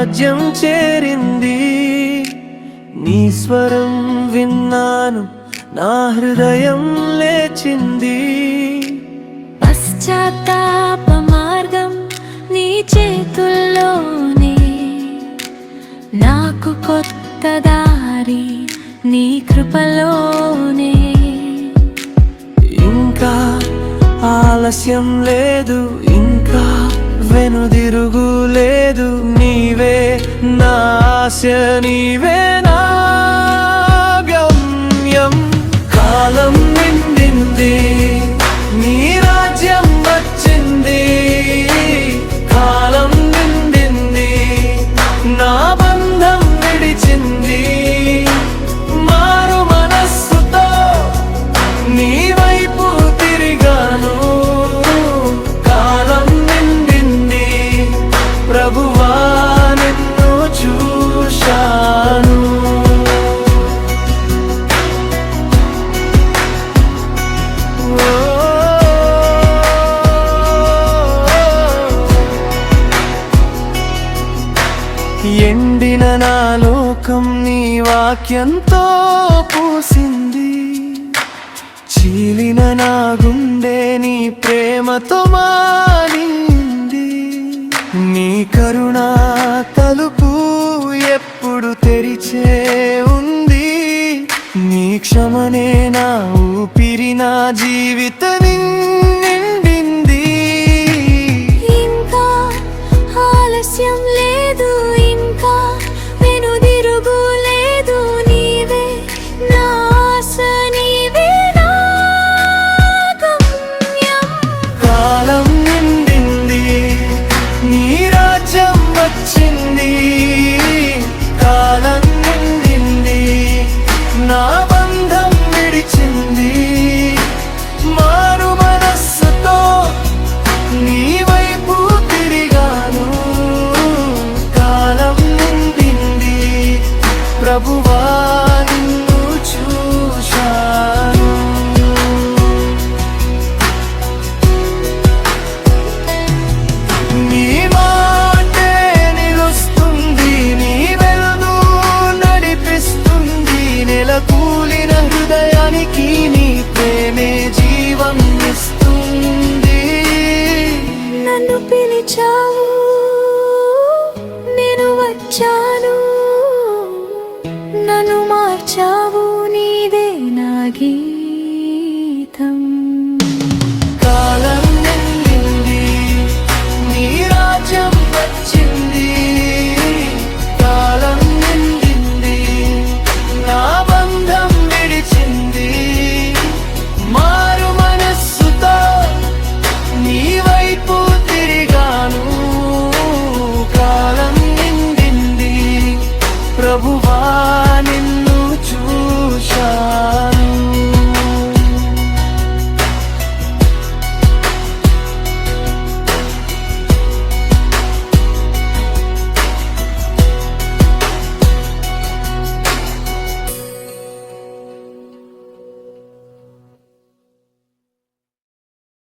రాజ్యం చేరింది. నీ స్వరం విన్నాను, నా హృదయం లేచింది. పశ్చాత్తాప మార్గం నీ చేతుల్లోనే, నాకు కొత్త దారి నీ కృపలోనే. ఇంకా ఆలస్యం లేదు, ఇంకా వెనుదిరుగు లేదు. నీవే నా ఆశ, నీవే నా గమ్యం. కాలం నిండింది, నీ రాజ్యం వచ్చింది. కాలం నిండింది, నా బంధం విడిచింది. మారు మనస్సుతో నీ వైపు తిరిగాను. కాలం నిండింది, ప్రభువా నిన్ను చూశాను. ఎండిన నా లోకం నీ వాక్యంతో పూసింది. చీలిన నా గుండె నీ ప్రేమతో మారింది. నీ కరుణా తలుపు ఎప్పుడు తెరిచే ఉంది. నీ క్షమనే నా ఊపిరి, నా జీవిత నిండింది. ఇంకా ఆలస్యం లేదు, ఇంకా వెనుదిరుగు లేదు. నీవే నా ఆశ, నీవే నా గమ్యం. కాలం నిండింది, నీ రాజ్యం వచ్చింది. కాలం నిండింది, నా బంధం విడిచింది. మారు మనస్సుతో నీ వైపు తిరిగాను. కాలం నిండింది, ప్రభువా నిన్ను చూశాను. నీ మాటే నిలుస్తుంది, నీ వెలుగు నడిపిస్తుంది. నెలకూలిన హృదయానికి నీ ప్రేమే జీవం ఇస్తుంది. నన్ను పిలిచావు, నేను వచ్చాను.